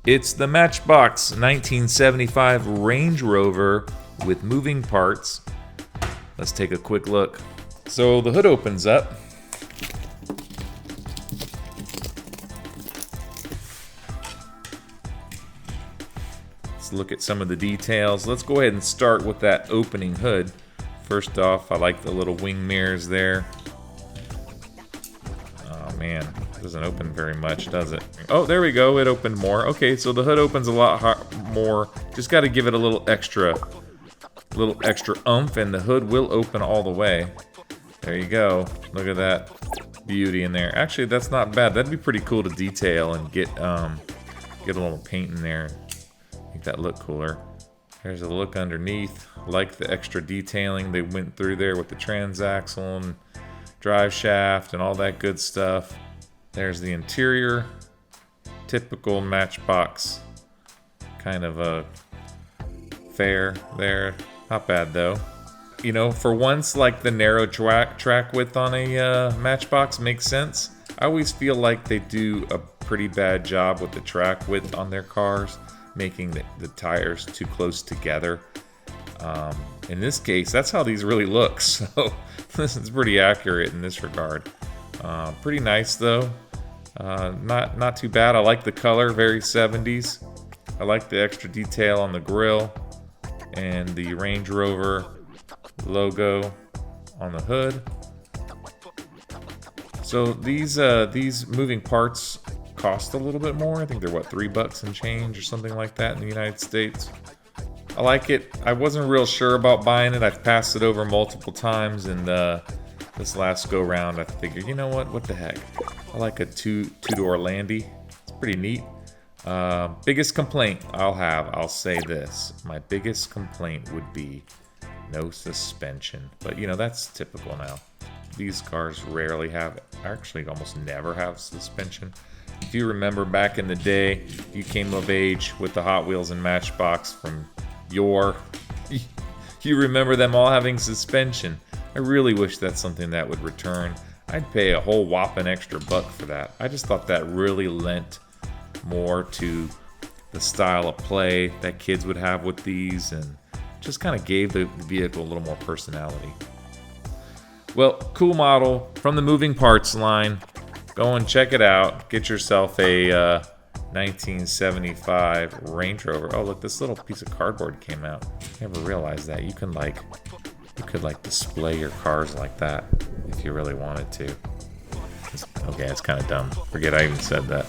It's the Matchbox 1975 Range Rover with moving parts. Let's take a quick look. So the hood opens up. Let's look at some of the details. Let's go ahead and start with that opening hood. First off, I like the little wing mirrors there. Oh man, it doesn't open very much, does it? Oh, there we go, it opened more. Okay, so the hood opens a lot more. Just got to give it a little extra oomph, and the hood will open all the way. There you go. Look at that beauty in there. Actually, that's not bad. That'd be pretty cool to detail and get a little paint in there. Make that look cooler. There's a look underneath. Like the extra detailing they went through there with the transaxle and drive shaft and all that good stuff. There's the interior. Typical Matchbox kind of a fare there. Not bad though. You know, for once, like the narrow track width on a Matchbox makes sense. I always feel like they do a pretty bad job with the track width on their cars, making the tires too close together. In this case, that's how these really look, so this is pretty accurate in this regard. Pretty nice though. Not too bad. I like the color, very 70s. I like the extra detail on the grille and the Range Rover logo on the hood. So these moving parts cost a little bit more. I think they're what, $3 and change or something like that in the United States. I like it. I wasn't real sure about buying it. I've passed it over multiple times, and this last go round I figured, you know what the heck, I like a two-door Landy. It's pretty neat. Biggest complaint I'll say this, my biggest complaint would be no suspension, but you know, that's typical now. These cars rarely have, actually almost never have suspension. If you remember back in the day, you came of age with the Hot Wheels and Matchbox from you remember them all having suspension. I really wish that's something that would return. I'd pay a whole whopping extra $1 for that. I just thought that really lent more to the style of play that kids would have with these, and just kind of gave the vehicle a little more personality. Well, cool model from the moving parts line. Go and check it out. Get yourself a 1975 Range Rover. Oh, look, this little piece of cardboard came out. Never realized that. You could display your cars like that if you really wanted to. Okay, it's kind of dumb. Forget I even said that.